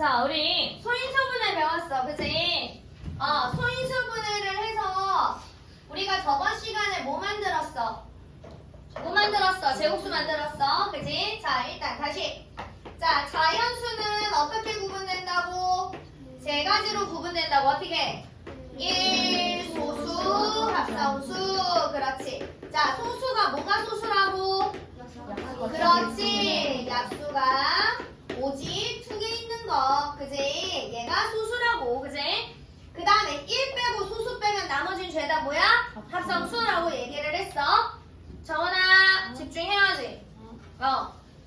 자, 우리 소인수분해 배웠어. 그치? 소인수분해를 해서 우리가 저번 시간에 뭐 만들었어? 뭐 만들었어? 제곱수 만들었어. 그치? 자, 일단 다시. 자, 자연수는 어떻게 구분된다고? 세 가지로 구분된다고. 어떻게? 1, 소수, 합성수. 그렇지. 자, 소수가 뭐가 소수라고? 그렇지. 약수가 오직 2개 있는 거. 그지? 얘가 소수라고. 그지? 그 다음에 1 빼고 소수 빼면 나머지는 죄다 뭐야? 합성수라고 얘기를 했어. 정원아, 집중해야지.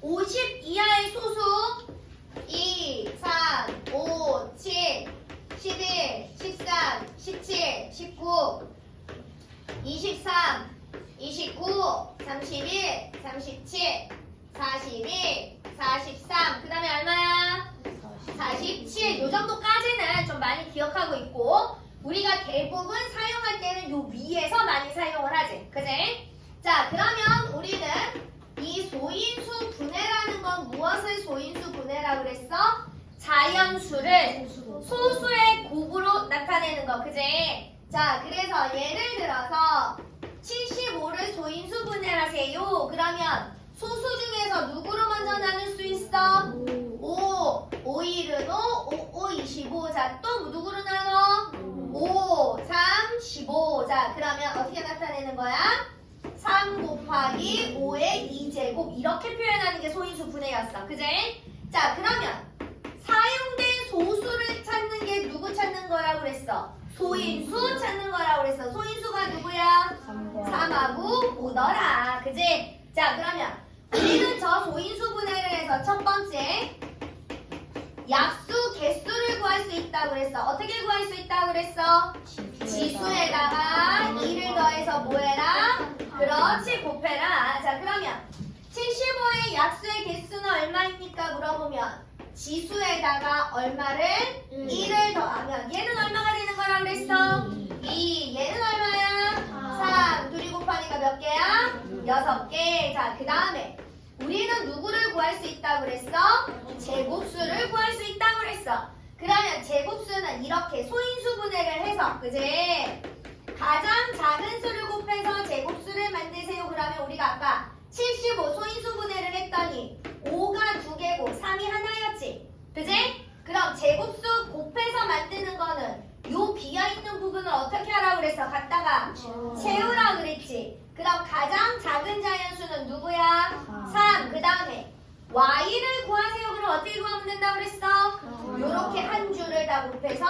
50 이하의 소수 2, 3, 5, 7, 11, 13, 17, 19, 23, 29, 31, 37, 42, 43. 그 다음에 얼마야? 47. 요 정도까지는 좀 많이 기억하고 있고, 우리가 대부분 사용할 때는 요 위에서 많이 사용을 하지. 그지? 자, 그러면 우리는 이 소인수 분해라는 건 무엇을 소인수 분해라고 그랬어? 자연수를 소수의 곱으로 나타내는 거. 그지? 자, 그래서 예를 들어서 75를 소인수 분해하세요. 그러면 소수 중에서 누구로 먼저 나눌 수 있어? 5. 5일은 5, 5, 25. 자, 또 누구로 나눠? 5, 3, 15. 자, 그러면 어떻게 나타내는 거야? 3 곱하기 5의 2제곱. 이렇게 표현하는 게 소인수 분해였어. 그지? 자, 그러면 사용된 소수를 찾는 게 누구 찾는 거라고 그랬어? 소인수 찾는 거라고 그랬어. 소인수가 누구야? 3하고 5더라. 그지? 자, 그러면 우리는 저 소인수 분해를 해서 첫 번째 약수 개수를 구할 수 있다고 그랬어. 어떻게 구할 수 있다고 그랬어? 지수에다가 2를 더해서 뭐해라? 그렇지, 곱해라. 자, 그러면 75의 약수의 개수는 얼마입니까? 물어보면 지수에다가 얼마를? 2를 더하면 얘는 얼마가 되는 거라 그랬어? 2. 얘는 얼마야? 3. 둘이 곱하니까 몇 개야? 6개. 자, 그 다음에 우리는 누구를 구할 수 있다고 그랬어? 제곱수를 구할 수 있다고 그랬어. 그러면 제곱수는 이렇게 소인수 분해를 해서, 그지? 가장 작은 수를 곱해서 제곱수를 만드세요. 그러면 우리가 아까 75 소인수 분해를 했더니 5가 2개고 3이 하나였지. 그지? 그럼 제곱수 곱해서 만드는 거는 요 비어있는 부분을 어떻게 하라고 그랬어? 갖다가 채우라고 그랬지. 그럼 가장 작은 자연수는 누구야? 3. 그 다음에 y를 구하세요. 그럼 어떻게 구하면 된다고 그랬어? 요렇게 한 줄을 다 곱해서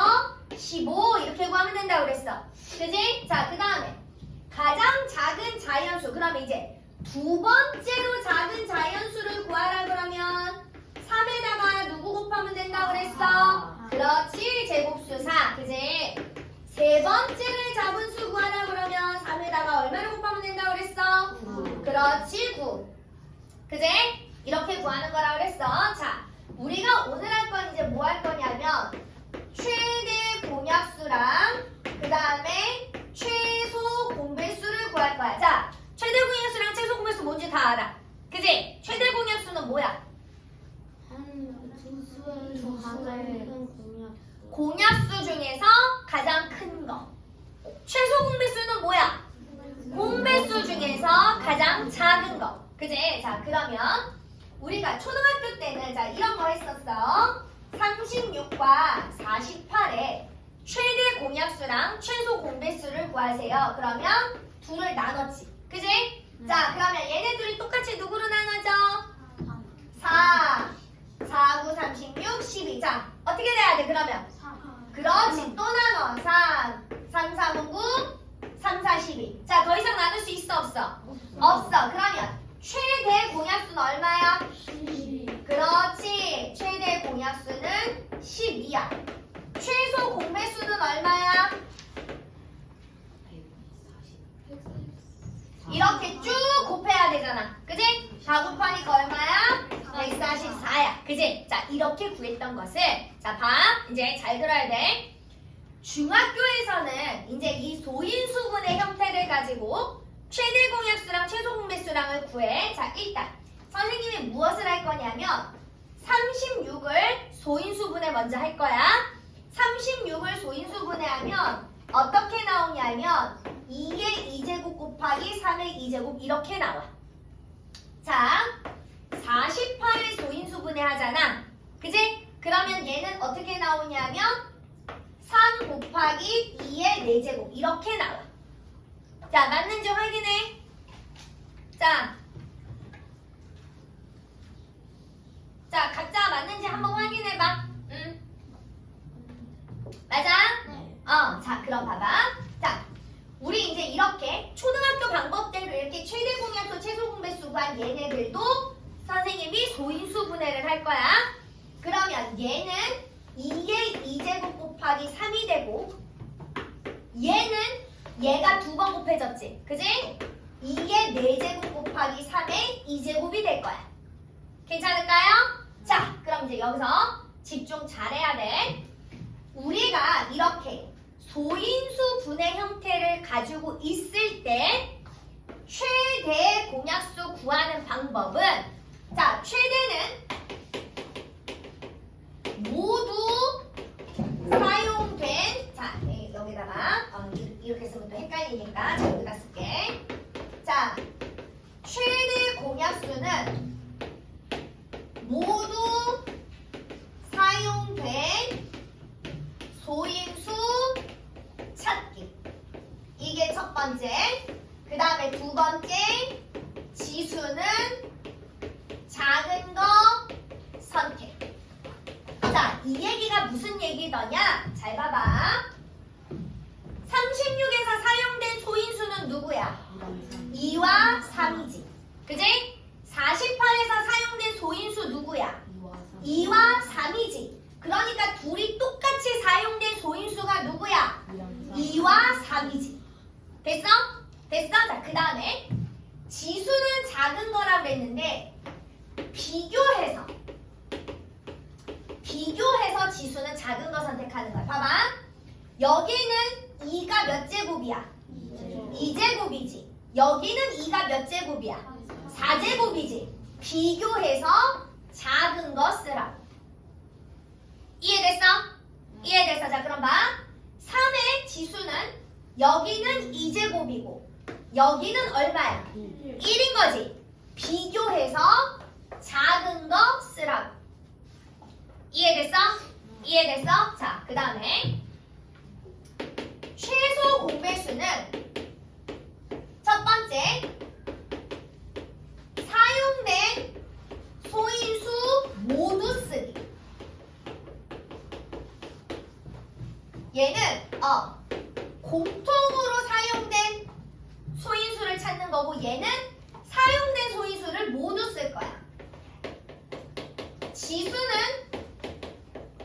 15 이렇게 구하면 된다고 그랬어. 그지? 자, 그 다음에 가장 작은 자연수. 그럼 이제 두 번째로 작은 자연수를 구하라 그러면 3에다가 누구 곱하면 된다고 그랬어? 그렇지, 제곱수 4. 그지? 세 번째를 잡은 수 구하라 그러면 3에다가 얼마를 곱하면 된다고 그랬어? 9. 그렇지, 9. 그지? 이렇게 구하는 거라 그랬어. 자, 우리가 오늘 할 건 이제 뭐 할 거냐면 최대 공약수랑 그 다음에 최소 공배수를 구할 거야. 자, 최대 공약수랑 최소 공배수 뭔지 다 알아. 그지? 최대 공약수는 뭐야? 공약수 중에서 가장 큰 거. 최소 공배수는 뭐야? 공배수 중에서 가장 작은 거. 그지? 자, 그러면 우리가 초등학교 때는 자 이런 거 했었어. 36과 48에 최대 공약수랑 최소 공배수를 구하세요. 그러면 둘을 나눴지. 그지? 자, 그러면 얘네 둘이 똑같이 누구로 나눠져? 4, 4, 9, 36, 12. 자, 어떻게 돼야 돼, 그러면? 그렇지, 또 나눠. 3, 3, 4, 9, 3, 4, 12. 자, 더 이상 나눌 수 있어, 없어? 없어. 그러면 최대 공약수는 얼마야? 12. 그렇지, 최대 공약수는 12야. 최소 공배수는 얼마야? 이렇게 쭉 곱해야 되잖아. 그지? 다 곱하니까 얼마야? 144야. 그지? 자, 이렇게 구했던 것을 자, 봐. 이제 잘 들어야 돼. 중학교에서는 이제 이 소인수분의 형태를 가지고 최대 공약수랑 최소 공배수랑을 구해. 자, 일단 선생님이 무엇을 할 거냐면 36을 소인수분해 먼저 먼저 할 거야. 36을 소인수 분해하면 어떻게 나오냐면 2의 2제곱 곱하기 3의 2제곱 이렇게 나와. 자, 48을 소인수 분해하잖아. 그지? 그러면 얘는 어떻게 나오냐면 3 곱하기 2의 4제곱 이렇게 나와. 자, 맞는지 확인해. 자, 각자 맞는지 한번 확인해봐. 맞아? 네. 자, 그럼 봐봐. 자, 우리 이제 이렇게 초등학교 방법대로 이렇게 최대 공약수, 최소 공배수 구한 얘네들도 선생님이 소인수 분해를 할 거야. 그러면 얘는 2의 2제곱 곱하기 3이 되고 얘는 얘가 2번 곱해졌지. 그지? 2의 4제곱 곱하기 3의 2제곱이 될 거야. 괜찮을까요? 자, 그럼 이제 여기서 집중 잘해야 돼. 우리가 이렇게 소인수 분해 형태를 가지고 있을 때 최대 공약수 구하는 방법은 자, 최대는 모두 사용된 자, 여기다가 이렇게 쓰면 또 헷갈리니까 자, 여기다 쓸게. 자, 최대 공약수는 모두 사용된 소인수 찾기. 이게 첫 번째. 그 다음에 두 번째, 지수는 작은 거 선택. 자, 이 얘기가 무슨 얘기더냐? 잘 봐봐. 36에서 사용된 소인수는 누구야? 2와 3이지. 그지? 48에서 사용된 소인수 누구야? 2와 3이지. 그러니까 둘이 똑같이 사용된 소인수가 누구야? 2와 3이지. 됐어? 됐어? 자, 그 다음에 지수는 작은 거라고 그랬는데 비교해서 지수는 작은 거 선택하는 거야. 봐봐. 여기는 2가 몇 제곱이야? 2제곱이지. 여기는 2가 몇 제곱이야? 4제곱이지. 비교해서 작은 거 쓰라고. 이해됐어? 이해됐어? 자, 그럼 봐. 3의 지수는 여기는 2제곱이고 여기는 얼마야? 1인 거지. 비교해서 작은 거 쓰라고. 이해됐어? 이해됐어? 자, 그 다음에 최소 공배수는 첫 번째 사용된 소인수 모두 쓰기. 얘는 공통으로 사용된 소인수를 찾는 거고 얘는 사용된 소인수를 모두 쓸 거야. 지수는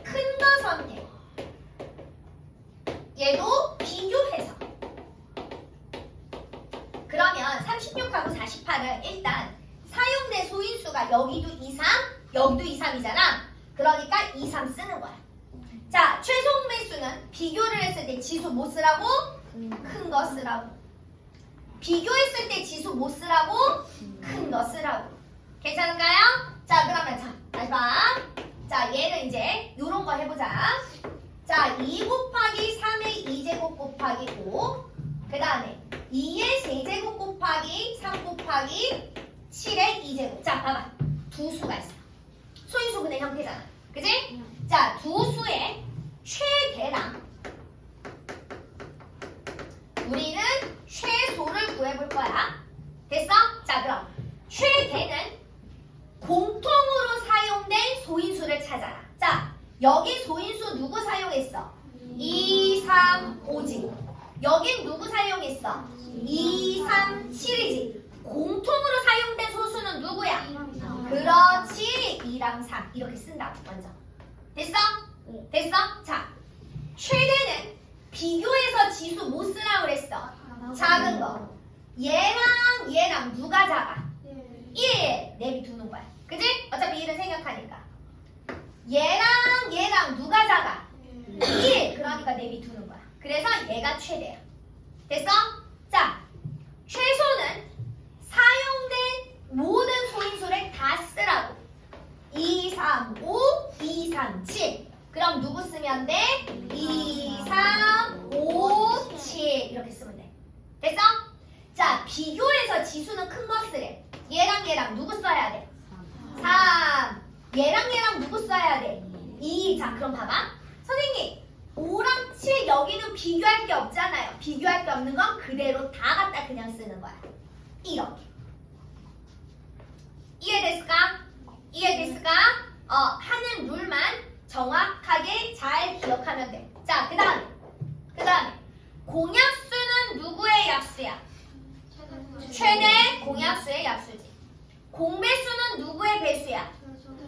큰 거 선택. 얘도 비교해서. 그러면 36하고 48은 일단 사용된 소인수가 여기도 2, 3, 여기도 2, 3이잖아. 그러니까 2, 3 쓰는 거야. 자, 최소 공배수는 비교를 했을 때 지수 못 쓰라고? 큰 거 쓰라고. 비교했을 때 지수 못 쓰라고? 큰 거 쓰라고. 괜찮은가요? 자, 그러면 자, 다시 봐. 자, 얘는 이제 요런 거 해보자. 자, 2 곱하기 3의 2제곱 곱하기 5. 그 다음에 2의 세제곱 곱하기 3 곱하기 7의 2제곱. 자, 봐봐. 두 수가 있어. 소인수 분해 형태잖아. 그지? 자, 두 수의 최대랑 우리는 최소를 구해볼 거야. 됐어? 자, 그럼 최대는 공통으로 사용된 소인수를 찾아라. 자, 여기 소인수 누구 사용했어? 2, 3, 5지. 여긴 누구 사용했어? 2, 3, 7이지. 공통으로 사용된 소수는 누구야? 그렇지. 2랑 3 이렇게 쓴다고 먼저. 됐어? 됐어? 자, 최대는 비교해서 지수 못 쓰라고 그랬어. 작은 거. 얘랑 누가 작아? 1 내비두는 거야. 그지? 어차피 1은 생각하니까. 얘랑 누가 작아? 1. 그러니까 내비두는 거야. 그래서 얘가 최대야. 됐어? 자, 최소는 사용된 모든 소인수를 다 쓰라고. 2, 3, 5, 2, 3, 7. 그럼 그럼 누구 쓰면 돼? 2, 3, 5, 7 이렇게 쓰면 돼. 됐어? 자, 비교해서 지수는 큰 거 쓰래. 얘랑 얘랑 누구 써야 돼? 3. 얘랑 얘랑 누구 써야 돼? 2. 자, 그럼 봐봐. 선생님, 5랑 7 여기는 비교할 게 없잖아요. 비교할 게 없는 건 그대로 다 갖다 그냥 쓰는 거야. 이렇게. 이해됐을까? 이해됐을까? 하는 룰만 정확하게 잘 기억하면 돼. 자, 그 다음에 공약수는 누구의 약수야? 최대 공약수의 약수지. 공배수는 누구의 배수야?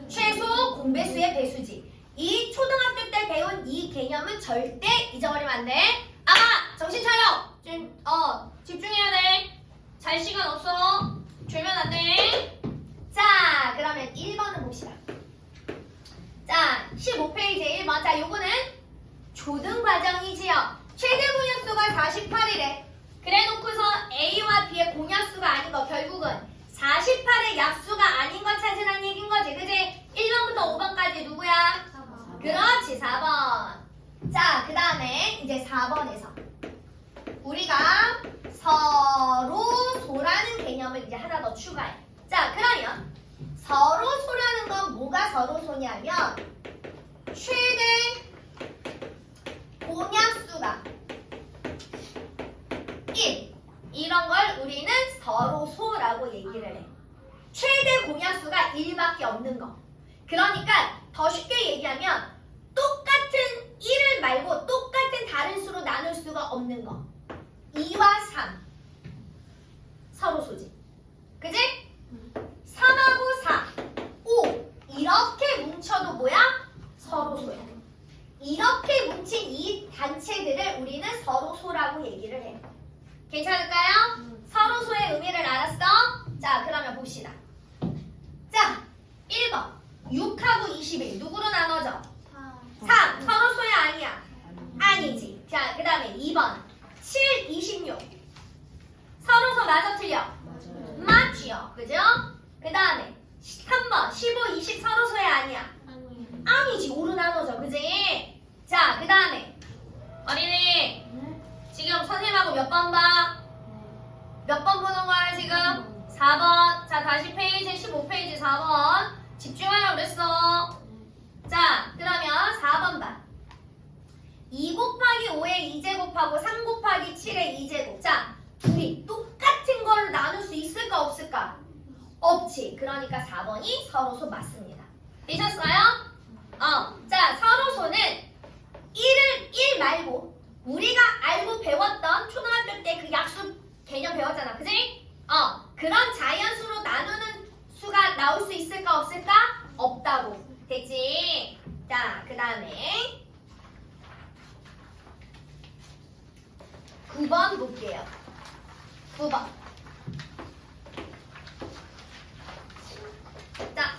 최소 공배수의 배수지. 이 초등학교 때 배운 이 개념은 절대 잊어버리면 안 돼. 아가 정신 차려. 집중해야 돼. 잘 시간 없어. 졸면 안 돼. 자, 그러면 1번은 봅시다. 자, 15페이지 1번. 자, 요거는 조등과정이지요. 최대 공약수가 48이래. 그래 놓고서 A와 B의 공약수가 아닌 거, 결국은 48의 약수가 아닌 거 찾으라는 얘기인 거지. 그지? 1번부터 5번까지 누구야? 4번. 그렇지, 4번. 자, 그 다음에 이제 4번에서 우리가 서로소라는 개념을 이제 하나 더 추가해. 자, 그러면 서로소라는 건 뭐가 서로소냐면 최대 공약수가 1 이런 걸 우리는 서로소라고 얘기를 해. 최대 공약수가 1밖에 없는 거. 그러니까 더 쉽게 얘기하면 똑같은 1을 말고 똑같은 다른 수로 나눌 수가 없는 거. 2와 3 서로소지. 그지? 3하고 4, 5 이렇게 뭉쳐도 뭐야? 서로소야. 이렇게 뭉친 이 단체들을 우리는 서로소라고 얘기를 해. 괜찮을까요? 서로소의 의미를 알았어? 자, 그러면 봅시다. 자, 1번 6하고 21 누구로 나눠져? 3 서로소야 아니야? 아니지. 자, 그 다음에 2번 7, 26 서로소 맞아 틀려? 맞지요. 그죠? 그 다음에 3번 15, 20 서로소야 아니야? 아니지. 5로 나눠져. 그지? 자, 그 다음에 어린이 지금 선생님하고 몇 번 봐? 몇 번 보는 거야 지금? 4번. 자, 다시 페이지 15페이지 4번 집중하라고 그랬어. 자, 그러면 4번 봐. 2 곱하기 5의 2제곱하고 3 곱하기 7의 2제곱. 자, 둘이 똑같은 걸 나눌 수 있을까 없을까? 없지. 그러니까 4번이 서로소 맞습니다. 되셨어요? 자, 서로소는 1 말고 우리가 알고 배웠던 초등학교 때 그 약수 개념 배웠잖아. 그지? 그런 자연수로 나누는 수가 나올 수 있을까 없을까? 없다고. 됐지? 자, 그 다음에 9번 볼게요. 9번. 자,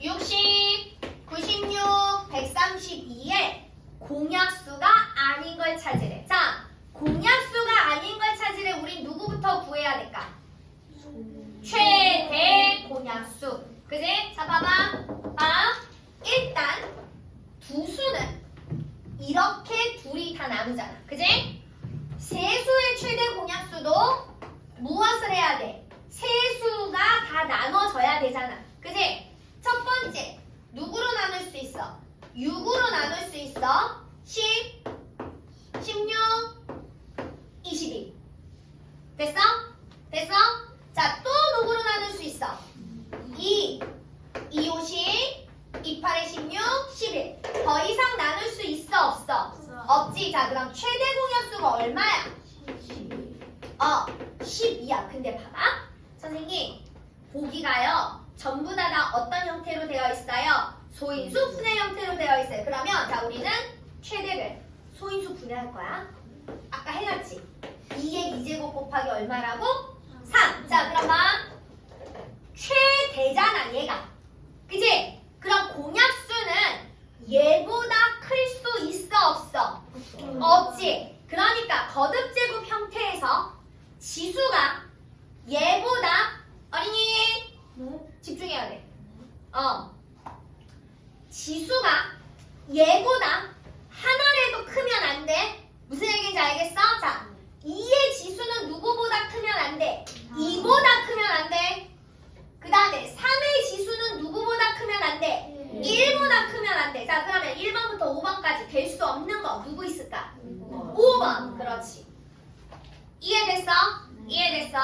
60, 96, 132에 공약수가 아닌 걸 찾으래. 자, 공약수가 아닌 걸 찾으래. 우린 누구부터 구해야 될까? 최대 공약수. 그지? 자, 봐봐. 일단 두 수는 이렇게 둘이 다 나누잖아. 그지? 세수의 최대 공약수도 무엇을 해야 돼? 세수가 다 나눠져야 되잖아. 그지? 첫 번째, 누구로 나눌 수 있어? 6으로 나눌 수 있어. 10, 16, 22. 됐어? 됐어? 자, 또 누구로 나눌 수 있어? 2, 2, 50, 2, 8에 16, 11. 더 이상 나눌 수 있어 없어? 없지. 자, 그럼 최대 공약수가 얼마야? 12야. 근데 봐봐. 선생님, 보기가요. 전부 다 어떤 형태로 되어 있어요? 소인수 분해 형태로 되어 있어요. 그러면 자, 우리는 최대를 소인수 분해할 거야. 아까 해놨지? 2의 2제곱 곱하기 얼마라고? 3. 자, 그럼 봐. 최대잖아, 얘가. 그치? 그럼 공약수는 얘보다 클 수 있어 없어? 없지. 그러니까 거듭제곱 형태에서 지수가 얘보다 어린이 집중해야 돼. 지수가 얘보다 하나라도 크면 안 돼. 무슨 얘기인지 알겠어? 자, 2의 지수는 누구보다 크면 안 돼. 2보다 크면 안 돼. 그 다음에 3의 지수는 누구보다 크면 안 돼. 1보다 크면 안 돼. 자, 그러면 1번부터 5번까지 될 수 없는 거 누구 있을까? 5번. 그렇지. 이해됐어? 이해됐어?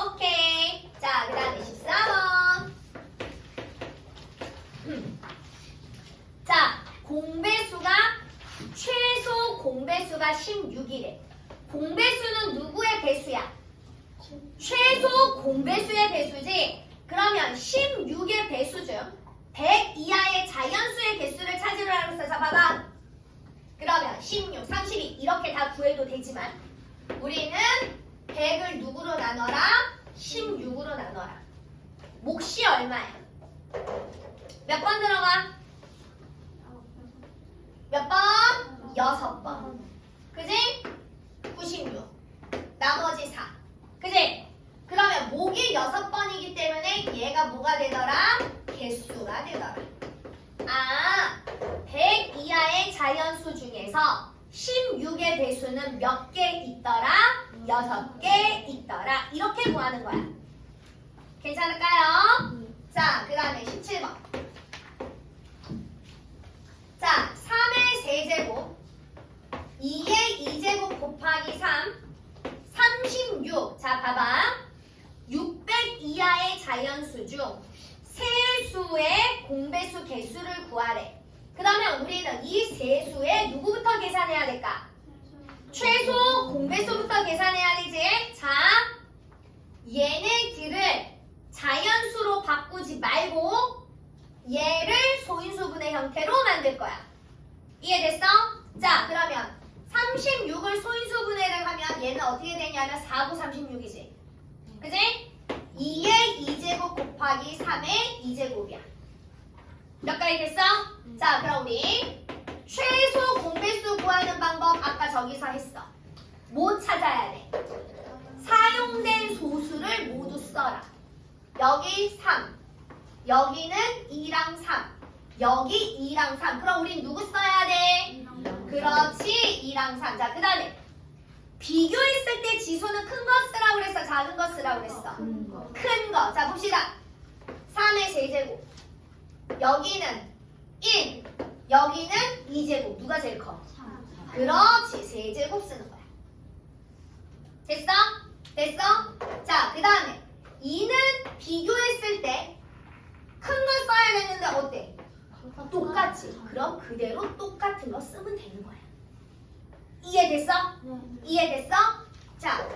오케이. 자, 그 다음에 14번. 자, 공배수가 최소 공배수가 16이래. 공배수는 누구의 배수야? 최소 공배수의 배수지. 그러면 16의 배수 중 100 이하의 자연수의 개수를 찾으라고 했어. 자, 봐봐. 그러면 16, 32 이렇게 다 구해도 되지만 우리는 100을 누구로 나눠라? 16으로 나눠라. 몫이 얼마야? 몇 번 들어가? 몇 번? 6번. 그지? 96. 나머지 4. 그지? 그러면 목이 6번이기 때문에 얘가 뭐가 되더라? 개수가 되더라. 아, 100 이하의 자연수 중에서 16의 배수는 몇 개 있더라? 6개 있더라. 이렇게 구하는 거야. 괜찮을까요? 자, 그 다음에 17번. 자, 3의 세제곱 2의 2제곱 곱하기 3 36. 자, 봐봐. 600 이하의 자연수 중 세수의 공배수 개수를 구하래. 그러면 우리는 이 세수의 누구부터 계산해야 될까? 최소 공배수부터 계산해야 되지. 자, 얘네들을 자연수로 바꾸지 말고 얘를 소인수분의 형태로 만들 거야. 이해됐어? 자, 그러면 36을 소인수분해를 하면 얘는 어떻게 되냐면 4, 9, 36이지. 그지? 2의 2제곱 곱하기 3의 2제곱이야. 몇 가지 됐어? 자, 그럼 우리 최소 공배수 구하는 방법 아까 저기서 했어. 뭐 찾아야 돼? 사용된 소수를 모두 써라. 여기 3, 여기는 2랑 3, 여기 2랑 3. 그럼 우린 누구 써야 돼? 그렇지, 2랑 3. 자, 그 다음에 비교했을 때 지수는 큰 거 쓰라고 그랬어? 작은 거 쓰라고 그랬어? 큰 거. 자, 봅시다. 3의 세제곱. 여기는 1, 여기는 2제곱. 누가 제일 커? 그렇지, 세제곱 쓰는 거야. 됐어? 됐어? 자, 그 다음에 2는 비교했을 때 큰 걸 써야 되는데 어때? 똑같지. 그럼 그대로 똑같은 거 쓰면 되는 거야. 이해됐어? 이해됐어? 자,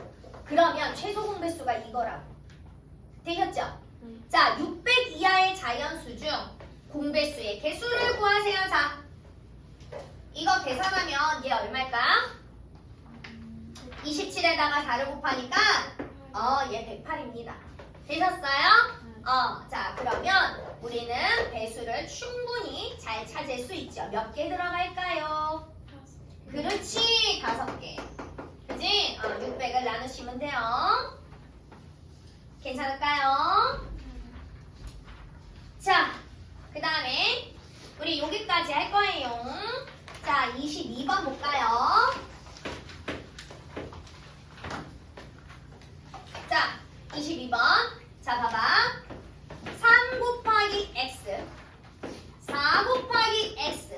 그러면 최소 공배수가 이거라고. 되셨죠? 자, 600 이하의 자연수 중 공배수의 개수를 구하세요. 자, 이거 계산하면 얘 얼마일까? 27에다가 4를 곱하니까 얘 108입니다. 되셨어요? 자, 그러면 우리는 배수를 충분히 잘 찾을 수 있죠. 몇 개 들어갈까요? 그렇지, 5개. 그지? 600을 나누시면 돼요. 괜찮을까요? 자, 그 다음에 우리 여기까지 할 거예요. 자, 22번 볼까요? 자, 22번. 자, 봐봐. 3 곱하기 x, 4 곱하기 x,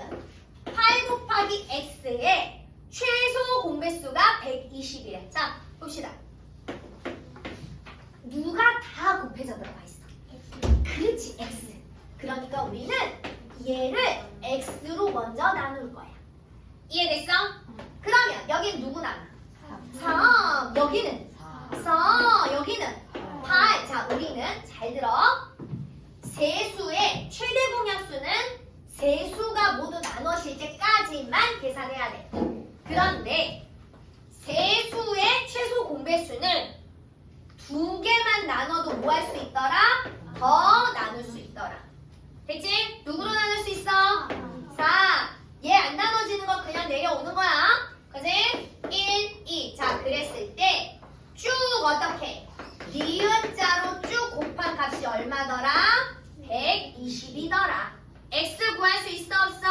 8 곱하기 x의 최소 공배수가 120이래. 자, 봅시다. 누가 다 곱해져 들어가 있어? 그렇지, x. 그러니까 우리는 얘를 x로 먼저 나눌 거야. 이해됐어? 그러면 여긴 누구 나눠? 3. 여기는 4. 여기는 8. 자, 우리는 잘 들어. 세수의 최대 공약수는 세수가 모두 나눠질 때까지만 계산해야 돼. 그런데 세수의 최소 공배수는 2개만 나눠도 뭐 할 수 있더라? 더 나눌 수 있더라. 됐지? 누구로 나눌 수 있어? 4. 얘 안 나눠지는 거 그냥 내려오는 거야. 그지? 1, 2. 자, 그랬을 때 쭉 어떻게? 니은자로 쭉 곱한 값이 얼마더라? 120이더라. x 구할 수 있어 없어?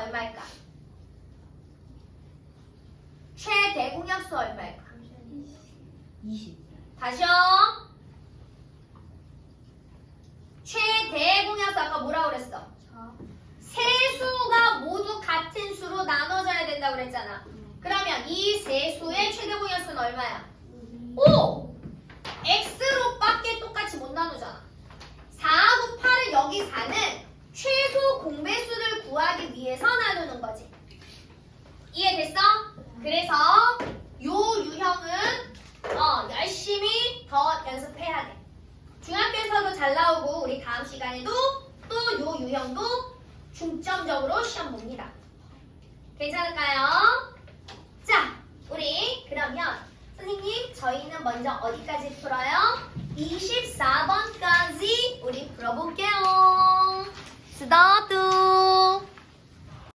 얼마일까? 최대공약수 얼마일까? 20. 다시요. 최대공약수 아까 뭐라고 그랬어? 세 수가 모두 같은 수로 나눠져야 된다고 그랬잖아. 그러면 이 세 수의 최대공약수는 얼마야? 5! x로 밖에 똑같이 못 나누잖아. 4하고 8은 여기 4는 최소 공배수를 구하기 위해서 나누는 거지. 이해됐어? 그래서 요 유형은 열심히 더 연습해야 돼. 중학교에서도 잘 나오고 우리 다음 시간에도 또 요 유형도 중점적으로 시험 봅니다. 괜찮을까요? 자, 우리 그러면 선생님 저희는 먼저 어디까지 풀어요? 24번까지 우리 풀어볼게요.